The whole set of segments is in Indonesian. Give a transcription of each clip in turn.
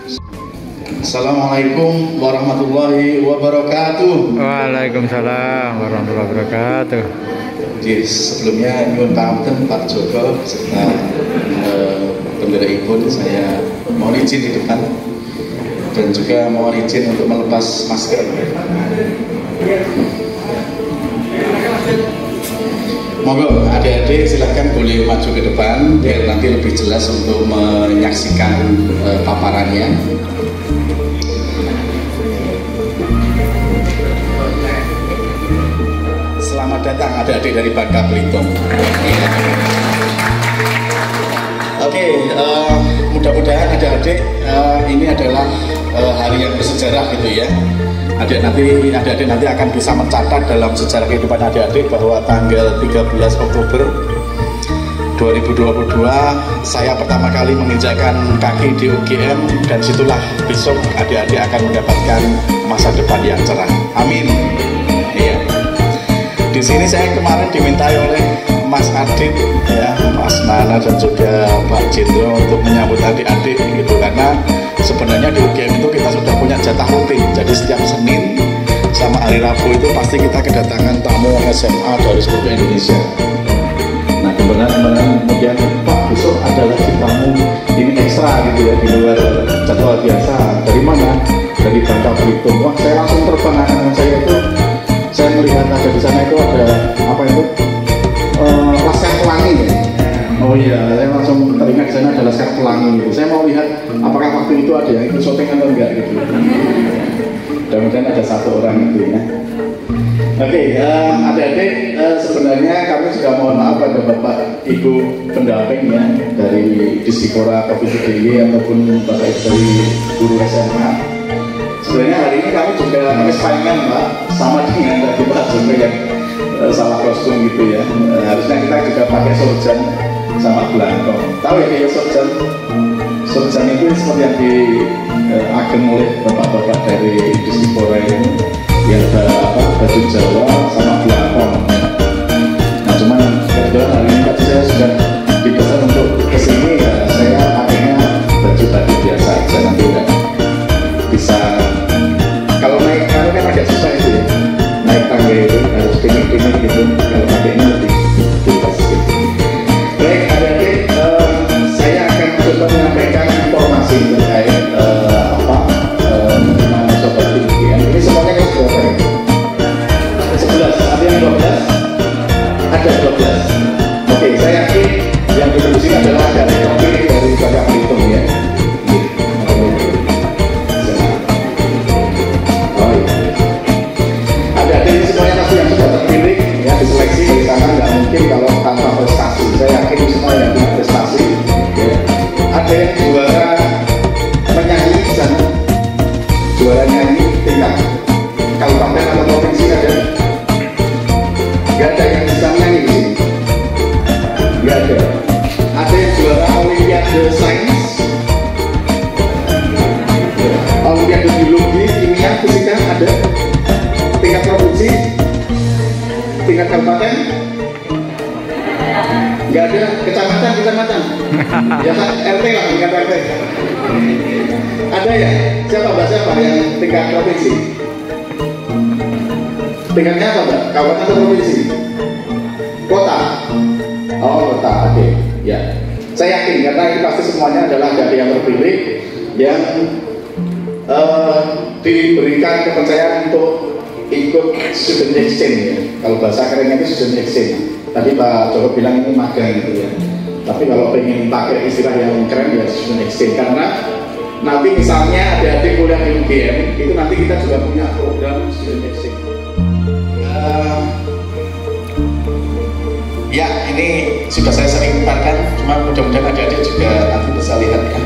Assalamualaikum warahmatullahi wabarakatuh. Waalaikumsalam warahmatullahi wabarakatuh. Jadi sebelumnya nyuwun pangapunten Pak Joko serta bendera Ibu, saya mohon izin di depan dan juga mohon izin untuk melepas masker. Monggo adik-adik silahkan boleh maju ke depan biar nanti lebih jelas untuk menyaksikan paparannya. Selamat datang adik-adik dari Bangka Belitung. Oke, mudah-mudahan adik-adik ini adalah hari yang bersejarah gitu ya. Adik-adik nanti akan bisa mencatat dalam sejarah kehidupan adik-adik bahwa tanggal 13 Oktober 2022 saya pertama kali menginjakkan kaki di UGM, dan situlah besok adik-adik akan mendapatkan masa depan yang cerah. Amin. Iya. Di sini saya kemarin dimintai oleh Mas Adit, ya, Mas Nana dan juga Pak Jendro untuk menyambut adik-adik gitu, karena sebenarnya di UGM itu kita sudah punya jatah rutin. Jadi setiap Senin sama hari Rabu itu pasti kita kedatangan tamu SMA dari seluruh Indonesia. Nah kemudian Pak besok ada lagi tamu ini ekstra gitu ya, di luar jadwal biasa. Dari mana? Dari Bangka Belitung. Wah, saya langsung terbang, anak saya itu, saya melihat ada di sana itu ada apa itu Laskar Pelangi. Oh iya, saya langsung teringat di sana ada Laskar Pelangi gitu. Saya mau lihat apakah waktu itu ada yang ikut syuting atau enggak gitu. Mudah-mudahan ada satu orang itu ya. Oke, adik-adik, sebenarnya kami juga mohon maaf pada Bapak Ibu pendamping ya dari Dispora COVID-19 ataupun Bapak Ibu dari guru SMA. Sebenarnya hari ini kami juga saingan Pak, sama dengan tadi Pak Joko yang salah kostum gitu ya. Harusnya kita juga pakai sorjan sama belangkong. Tahu ya kayak sorjan? Sorjan itu seperti yang diagem oleh bapak-bapak dari Dispora ini, yang ada baju Jawa sama belangkong. Nah cuman kebetulan hari ini kan saya sudah dipesan untuk kesini ya, saya pakainya baju biasa aja, nanti udah bisa. Kalau naik kan agak susah itu ya, naik tangga itu harus dingin gitu, kalau pakainya lebih bebas gitu. Baik adik-adik, saya akan coba menyampaikan informasi terkait sobat UGM. Ini semuanya kan berapa ya? 11, ada yang 12? Ada 12. Oke, saya yakin yang duduk di sini adalah adik-adik terpilih dari Bangka Belitung ya. Adik-adik semuanya pasti yang sudah terpilih ya, diseleksi dari sana, nggak mungkin kalau tanpa prestasi. Saya yakin semua yang punya prestasi ya. Ada yang juara menyanyi dan juara nyanyi tingkat kabupaten atau provinsi ada? Nggak ada yang bisa menyanyi di sini? Nggak ada. Ada yang juara Olimpiade Sains, Olimpiade Biologi, Kimia, Fisika ada? Tingkat provinsi, tingkat kabupaten, nggak ada. Kecamatan, ya kan RT lah, tingkat RT. Ada ya? Siapa yang tingkat provinsi? Tingkatnya apa Mbak? Kabupaten atau provinsi? Kota? Oh kota, oke. Ya, saya yakin karena ini pasti semuanya adalah dari yang terpilih yang diberikan kepercayaan untuk ikut student exchange ya. Kalau bahasa kerennya itu student exchange. Tadi Pak Joko bilang ini magang gitu ya. Tapi kalau pengen pakai istilah yang keren ya student exchange, karena nanti misalnya adik-adik kuliah di UGM itu nanti kita juga punya program student exchange. Ya ini sudah saya sering paparkan, cuma mudah-mudahan adik-adik juga nanti bisa lihat ya.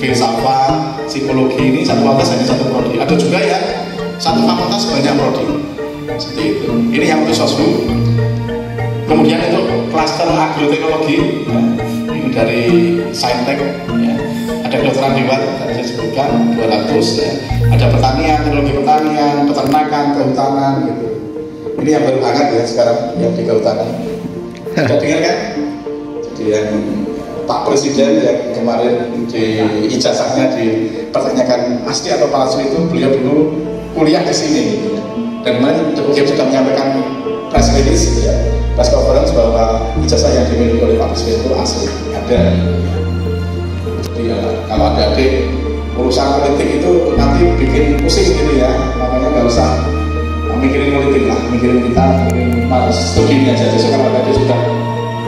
filsafat, psikologi, ini satu fakultas hanya satu prodi. Ada juga ya satu fakultas banyak prodi seperti itu. Ini yang untuk sosum. Kemudian untuk klaster agroteknologi ya, ini dari Saintek ya. Ada kedokteran hewan tadi saya sebutkan 200 ya. Ada pertanian, teknologi pertanian, peternakan, kehutanan gitu. Ini yang baru hangat ya sekarang yang di kehutanan. Sudah dengar kan? Jadi yang Pak Presiden yang kemarin di ijazahnya dipertanyakan asli atau palsu itu, beliau dulu kuliah di sini gitu. Dan kemarin beliau sudah menyampaikan press release ya, press conference bahwa ijazah yang dimiliki oleh Pak Presiden itu asli, ada. Jadi ya, kalau adik-adik urusan politik itu nanti bikin pusing gitu ya, makanya nggak usah mikirin politik lah, mikirin kita harus studi aja. Jadi kalau adik sudah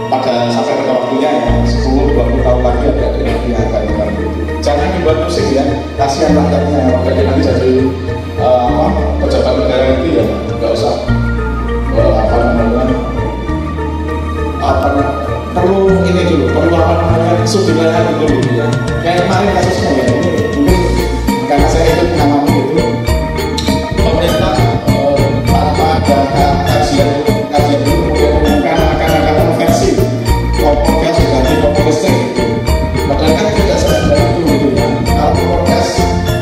pada sampai pada waktunya ya 10-20 tahun lagi adik-adik nanti akan jangan dibuat pusing ya, kasihan rakyatnya, rakyatnya nanti jadi pejabat negara itu ya nggak usah perlu ini dulu, perlu sudiranya dulu ya. Kayak kemarin kasusnya ya, ini mungkin karena saya ikut mengalami itu, pemerintah tanpa ada kajian dulu kemudian mengumumkan akan ada konversi kompor gas diganti kompor listrik. Padahal kan tidak semudah itu gitu ya. Kalau kompor gas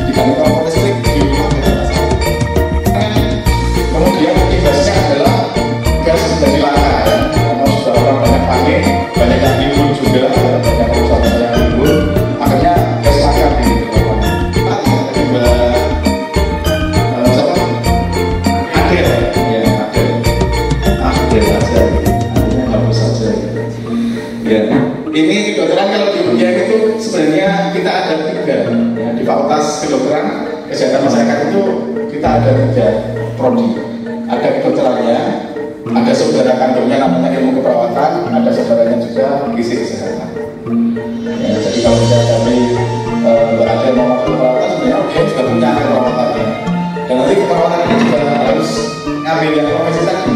diganti kompor listrik di rumah tidak masalah. Kemudian imbasnya adalah gas menjadi langka ya, karena sudah orang banyak panik, banyak yang libur juga, banyak perusahaan yang libur, akhirnya gas langka di rumah. Tadi Adel aja, artinya hapus saja. Ya, ini kedokteran kalau di UGM itu sebenarnya kita ada 3 ya, di Fakultas Kedokteran Kesehatan Masyarakat itu kita ada 3 prodi. Ada kedokterannya, ada saudara kandungnya namanya ilmu keperawatan, ada saudaranya juga gizi kesehatan. Ya, jadi kalau misalnya kami ada yang mau masuk keperawatan, sebenarnya UGM juga punya keperawatannya. Dan nanti keperawatan ini juga harus ngambil yang profesi tadi,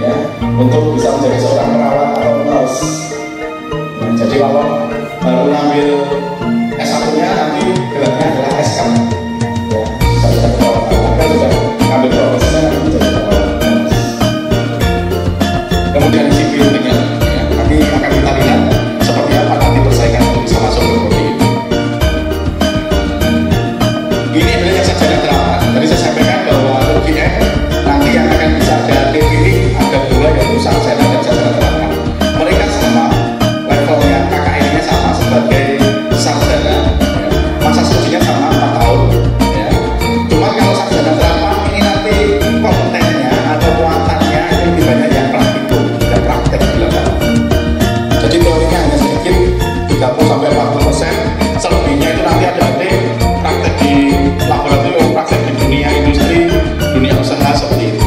ya, untuk bisa menjadi seorang perawat atau nurse. Ya, jadi kalau baru ngambil S1-nya nanti gelarnya adalah SK. Ya, sarjana keperawatan. Maka sudah ngambil profesinya nanti menjadi perawat. Kemudian sipil dengan ya, nanti akan kita lihat seperti apa nanti persaingan untuk bisa masuk ke prodi itu. Ini adalah yang sarjana terapan. Tadi saya sampaikan bahwa UGM nanti yang akan bisa ada ini ada 2 yaitu sarjana dan sarjana terapan. Mereka sama levelnya, KKN-nya sama sebagai sarjana. Masa studinya sama 4 tahun. Ya. Cuma kalau sarjana terapan ini nanti kontennya atau muatannya itu lebih banyak yang praktikum dan praktek di lapangan. Jadi teorinya hanya sedikit 30-40%, selebihnya itu nanti ada praktek di laboratorium, praktek di dunia industri, dunia usaha seperti itu.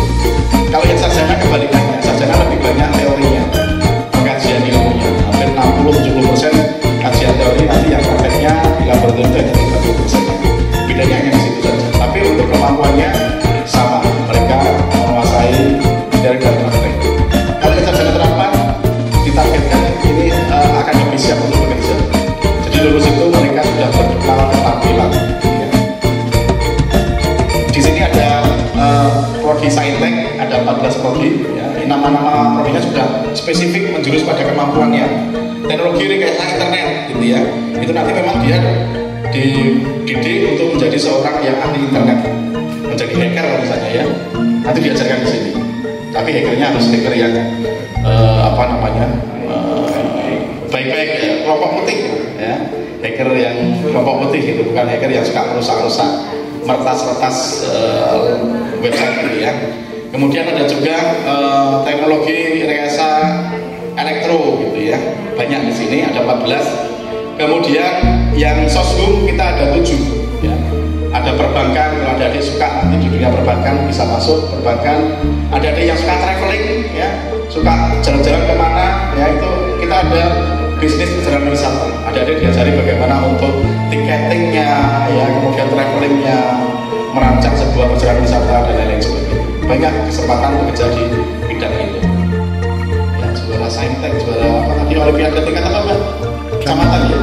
Kalau yang sarjana kebalikannya, sarjana lebih banyak teorinya, pengkajian ilmunya, hampir 60-70% kajian teori, nanti yang prakteknya di laboratorium itu hanya 30%. Bedanya hanya di situ saja. Tapi untuk kemampuannya sama, mereka menguasai teori dan praktek. Kalau yang sarjana terapan ditargetkan ini akan lebih siap untuk bekerja. Jadi lulus itu mereka sudah berbekal keterampilan. Ya. Di sini ada prodi Saintek, ada 14 prodi. Ya. Nama-nama prodinya sudah spesifik menjurus pada kemampuannya. Teknologi rekayasa internet, gitu ya. Itu nanti memang dia dididik untuk menjadi seorang yang ahli internet, menjadi hacker misalnya ya. Nanti diajarkan di sini. Tapi hackernya harus hacker yang baik-baik ya, kelompok putih ya. Hacker yang kelompok putih itu bukan hacker yang suka merusak-rusak, meretas-retas website gitu ya. Kemudian ada juga teknologi rekayasa elektro gitu ya. Banyak di sini ada 14. Kemudian yang soshum kita ada 7 ya. Ada perbankan, kalau ada adik suka nanti di dunia perbankan bisa masuk perbankan. Ada adik yang suka traveling ya, suka jalan-jalan kemana ya, itu kita ada bisnis perjalanan wisata. Ada adik diajari bagaimana untuk tiketingnya ya, kemudian travelingnya, merancang sebuah perjalanan wisata dan lain-lain sebagainya. Banyak kesempatan bekerja di bidang itu. Ya, juara Saintek, juara apa tadi, Olimpiade tingkat apa Mbak? Kecamatan ya.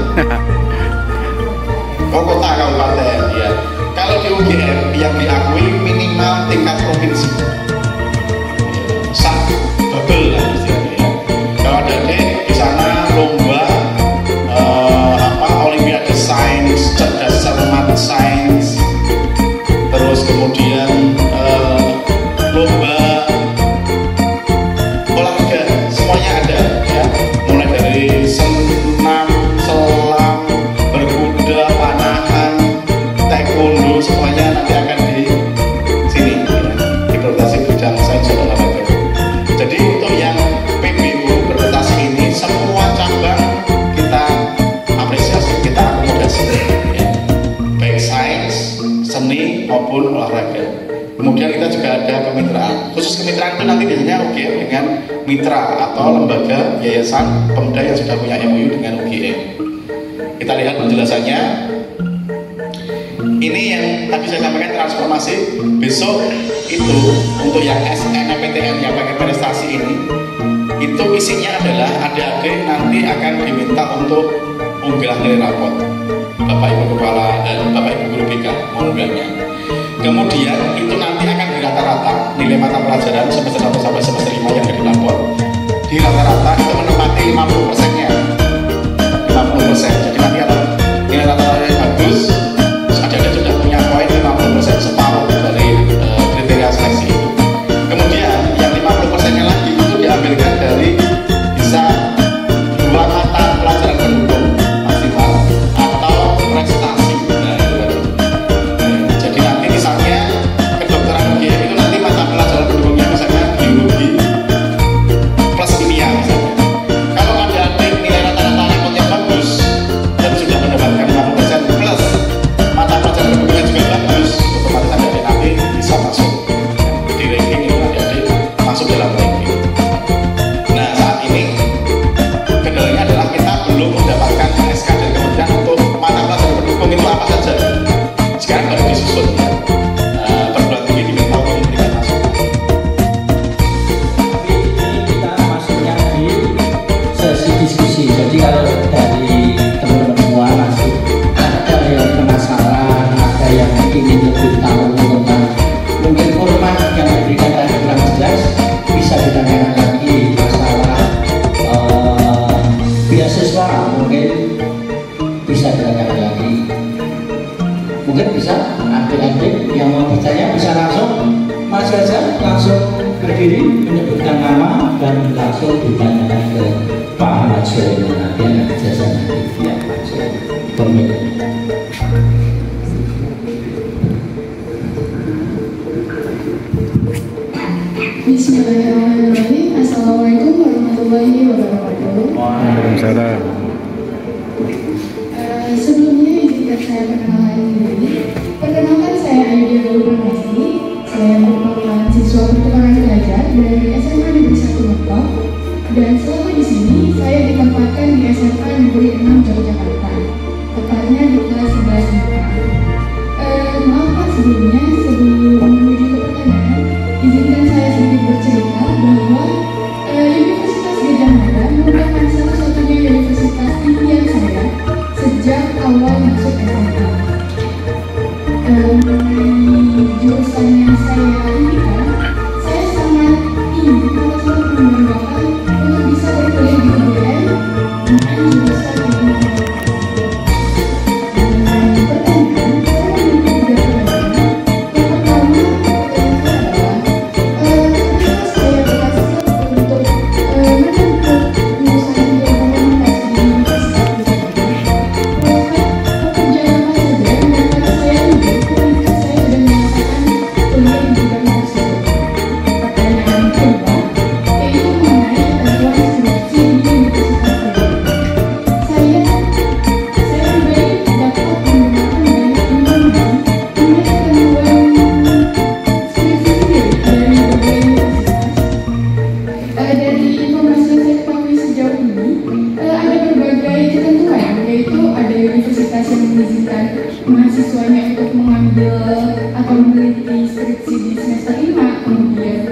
kota kabupaten ya. Kalau di UGM yang diakui minimal tingkat provinsi, sah double lah istilahnya ya. Kalau ada di sana lomba Olimpiade Sains, cerdas cermat sains, terus kemudian lomba olahraga semuanya ada ya, mulai dari senam, selam, berkuda, panahan, taekwondo, semuanya nanti akan di sini ya, di prestasi bidang sains dan olahraga. Jadi untuk yang PBU berprestasi ini semua cabang kita apresiasi, kita akomodasi ya, baik sains, seni maupun olahraga. Kemudian kita juga ada kemitraan. Khusus kemitraan itu nanti biasanya UGM dengan mitra atau lembaga yayasan pemuda yang sudah punya MOU dengan UGM. Kita lihat penjelasannya. Ini yang tadi saya sampaikan transformasi. Besok itu untuk yang SNMPTN yang pakai prestasi ini, itu isinya adalah adik-adik nanti akan diminta untuk unggah nilai raport. Bapak Ibu Kepala dan Bapak Ibu Guru BK mengunggahnya. Kemudian itu nanti akan di rata-rata nilai mata pelajaran semester 1 sampai semester 5 yang ada di rapor. Di rata-rata itu menempati 50%-nya. 50%. Jadi nanti kalau nilai rata-rata yang bagus, adik-adik sudah punya poin 50%, separuh dari kriteria seleksi itu. Kemudian yang 50%-nya lagi itu diambilkan dari bisa 2 mata pelajaran pendukung maksimal atau prestasi. Nah, itu tadi. Jadi nanti misalnya kedokteran UGM itu nanti mata pelajaran pendukungnya misalnya biologi plus kimia misalnya. Kalau adik-adik nilai rata-rata rapotnya bagus dan sudah mendapatkan 50% plus mata pelajaran pendukungnya juga bagus, otomatis adik-adik nanti bisa masuk di ranking itu, adik-adik masuk dalam ranking. Nah, saat ini kendalanya adalah kita belum mendapatkan SK dari kementerian untuk mata pelajaran pendukung itu apa saja. Sekarang baru disusun ya. Perguruan tinggi diminta untuk memberikan masukan. Tapi ini kita masuknya di sesi diskusi. Jadi kalau dari teman-teman semua masih ada yang penasaran, ada yang ingin lebih tahu tentang mungkin format yang diberikan tadi kurang jelas, bisa ditanyakan lagi masalah beasiswa, mungkin bisa ditanyakan lagi. Mungkin bisa adik-adik yang mau bertanya bisa langsung Mas Gaza langsung berdiri menyebutkan nama dan langsung ditanyakan ke Pak Ahmad Suhaimi, nanti akan dijelasan nanti ya langsung komentar. Bismillahirrahmanirrahim. Assalamualaikum warahmatullahi wabarakatuh. Waalaikumsalam. Sebelumnya izinkan saya perkenalan diri. Perkenalkan, saya Ayu Dewi Pranesti. Saya merupakan siswa pertukaran belajar dari SMA Negeri 1 Lombok. Dan selama di sini saya ditempatkan di SMA Negeri 6 Yogyakarta, tepatnya di kelas 11 MIPA. Maaf Pak, sebelum menuju ke pertanyaan, izinkan saya sedikit bercerita bahwa Universitas Gadjah Mada merupakan satu-satunya universitas impian saya sejak awal masuk SMA. Mengenai jurusan yang saya impikan, saya sangat ingin atau sangat membanggakan untuk bisa berkuliah di UGM dengan jurusan ilmu mahasiswanya untuk mengambil atau meneliti skripsi di semester 5, kemudian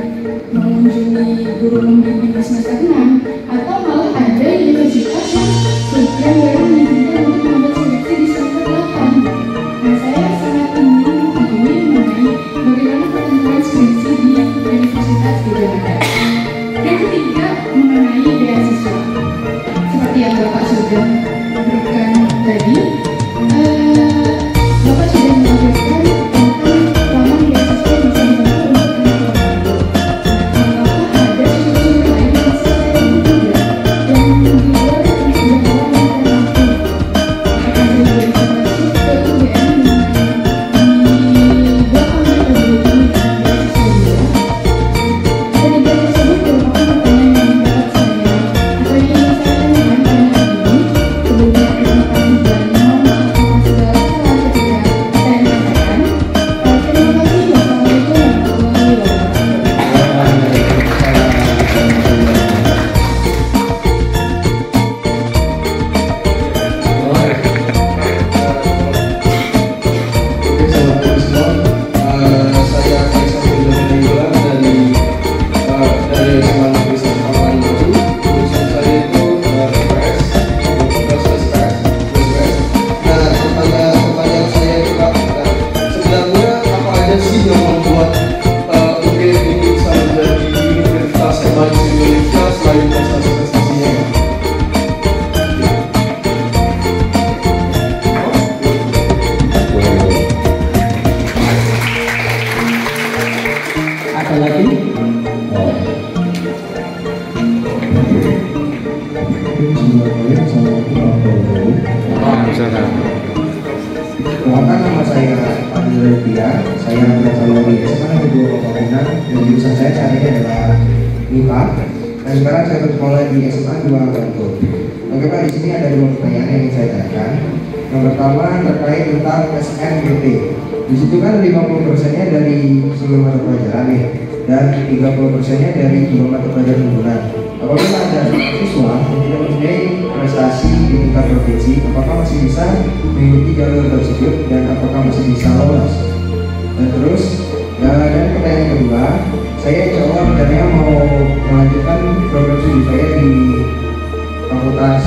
mengunjungi guru membimbing di semester 6, atau malah ada universitas yang baru mengizinkan untuk mengambil skripsi di semester 8. Perkenalkan, nama saya Fadil Revia. Saya berasal dari SMA Negeri 2 Pembangunan dan jurusan saya saat ini adalah MIPA. Dan sekarang saya bersekolah di SMA 2 Bantul. Oke Pak, di sini ada 2 pertanyaan yang ingin saya tanyakan. Yang pertama terkait tentang SNBT. Di situ kan 50%-nya dari seluruh mata pelajaran nih, dan 30%-nya dari 2 mata pelajaran unggulan. Apabila ada siswa yang tidak mempunyai prestasi di tingkat provinsi, apakah masih bisa mengikuti jalur tersebut dan apakah masih bisa lolos? Dan terus, dan pertanyaan kedua, saya insya Allah rencananya mau melanjutkan program studi saya di Fakultas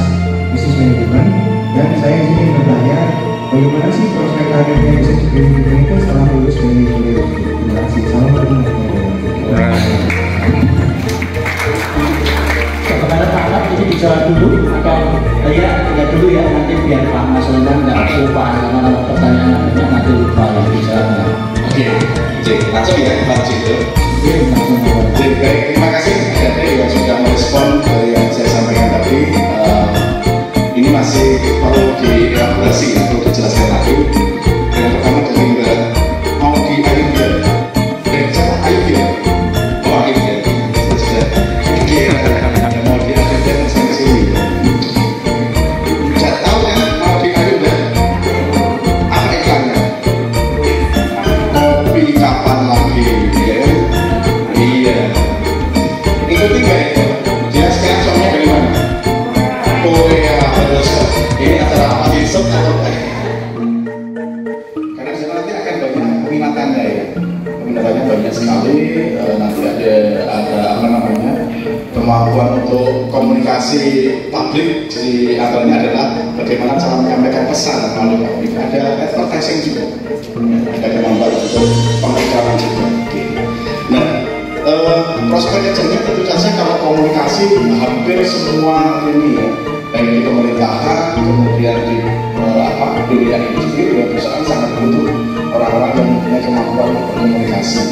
Bisnis Manajemen, dan saya ingin bertanya bagaimana sih prospek karirnya bisnis manajemen itu setelah lulus dari kuliah. Terima kasih. Assalamualaikum warahmatullahi wabarakatuh. Kepada Pak Ahmad ini dijawab dulu atau ya tidak dulu ya, nanti biar Pak Mas Lendan nggak lupa sama pertanyaannya, nanti lupa yang dijawabnya. Oke, langsung ya Pak Cito. Baik, terima kasih Adik yang sudah merespon dari yang saya sampaikan tadi. Ini masih perlu dielaborasi, perlu dijelaskan lagi. Yang pertama dari Mbak mau di Ayudia, siapa Ayudia? Oh Ayudia, sudah. Yang mau di Ayudia dan sampai sini. Saya tahu kan mau di Ayudia. Apa iklannya? Kopi kapan lagi? Ya? Iya. Ikuti nggak itu? Dia sekarang soalnya dari mana? Oh ya, terus ini acara apa sih? Atau karena di sana nanti akan banyak peminatannya ya. Peminatannya banyak sekali. Nanti ada apa namanya, kemampuan untuk komunikasi publik. Jadi antaranya adalah bagaimana cara menyampaikan pesan melalui publik. Ada advertising juga. Ada kemampuan untuk pengiklanan juga. Nah, prospek kerjanya tentu saja kalau komunikasi hampir semua ini ya, baik di pemerintahan, kemudian di dunia industri, dunia perusahaan sangat butuh orang-orang yang mempunyai kemampuan berkomunikasi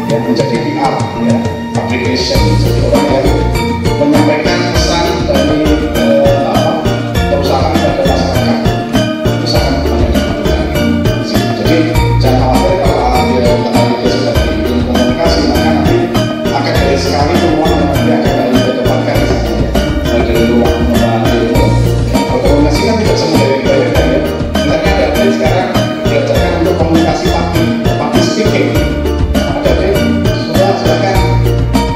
yang menjadi PR ya, publication, jadi orang yang menyampaikan pesan dari perusahaan kepada masyarakat. Itu sangat banyak dibutuhkan. Jadi jangan khawatir kalau dia sudah di ilmu komunikasi, maka nanti akan dari sekali semua yang nanti akan didapatkan dari ruang ilmu. Komunikasi kan tidak semua dari belajar ya. Sebenarnya dari sekarang belajarkan untuk komunikasi public speaking. Ada deh, sudah silakan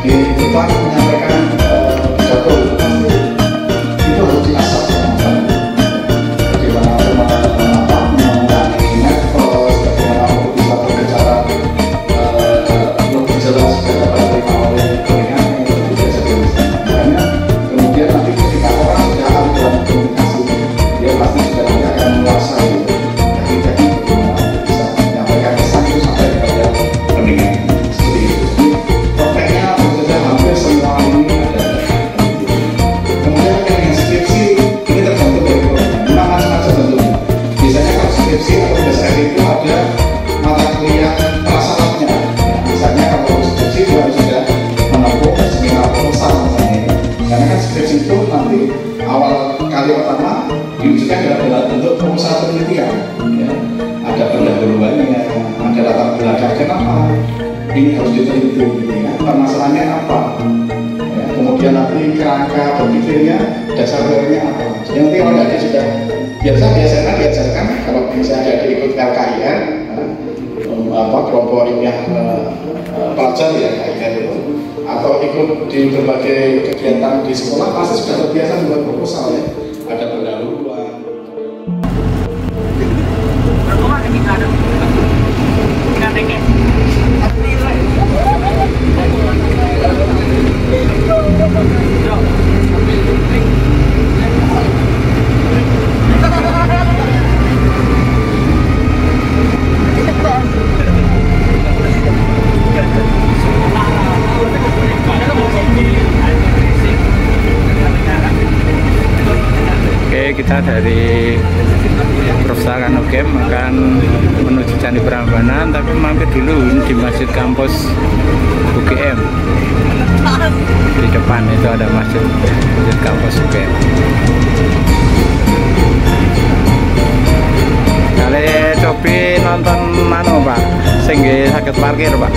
di depan menyampaikan pidato. Itu harus diasah bagaimana mengurangi nervous, bagaimana bisa berbicara lebih jelas dan dapat diterima oleh telinga itu biasa bisa. Makanya kemudian nanti ketika orang sudah ahli dalam komunikasi, dia pasti sudah tidak akan menguasai teknik bagaimana bisa menyampaikan pesan itu sampai kepada pendengar seperti itu. Jadi topiknya tentunya hampir semua ini ada. Kemudian yang skripsi ini tergantung dari programnya, macam-macam bentuknya. Biasanya kalau skripsi atau BSR itu ada mata kuliah prasyaratnya. Misalnya kalau skripsi dia harus sudah menempuh seminar proposal misalnya. Karena kan skripsi itu nanti awal kali pertama diujikan dalam bentuk proposal penelitian. Ya. Ada pendahuluannya, ada latar belakang kenapa ini harus diteliti, ya. Permasalahannya apa. Ya, kemudian nanti kerangka berpikirnya, dasar teorinya apa. Jadi nanti kalau adik sudah biasanya diajarkan kalau misalnya ada ikut LKIR, kelompok ilmiah pelajar ya KIR itu, atau ikut di berbagai kegiatan di sekolah pasti sudah terbiasa membuat proposal ya. Ada pendahuluan. Oke, kita dari Perpustakaan UGM akan menuju Candi Prambanan, tapi mampir dulu di Masjid Kampus UGM. Di depan itu ada Masjid Kampus UGM. Kali lebih nonton Pak, sing nggih saged parkir Pak.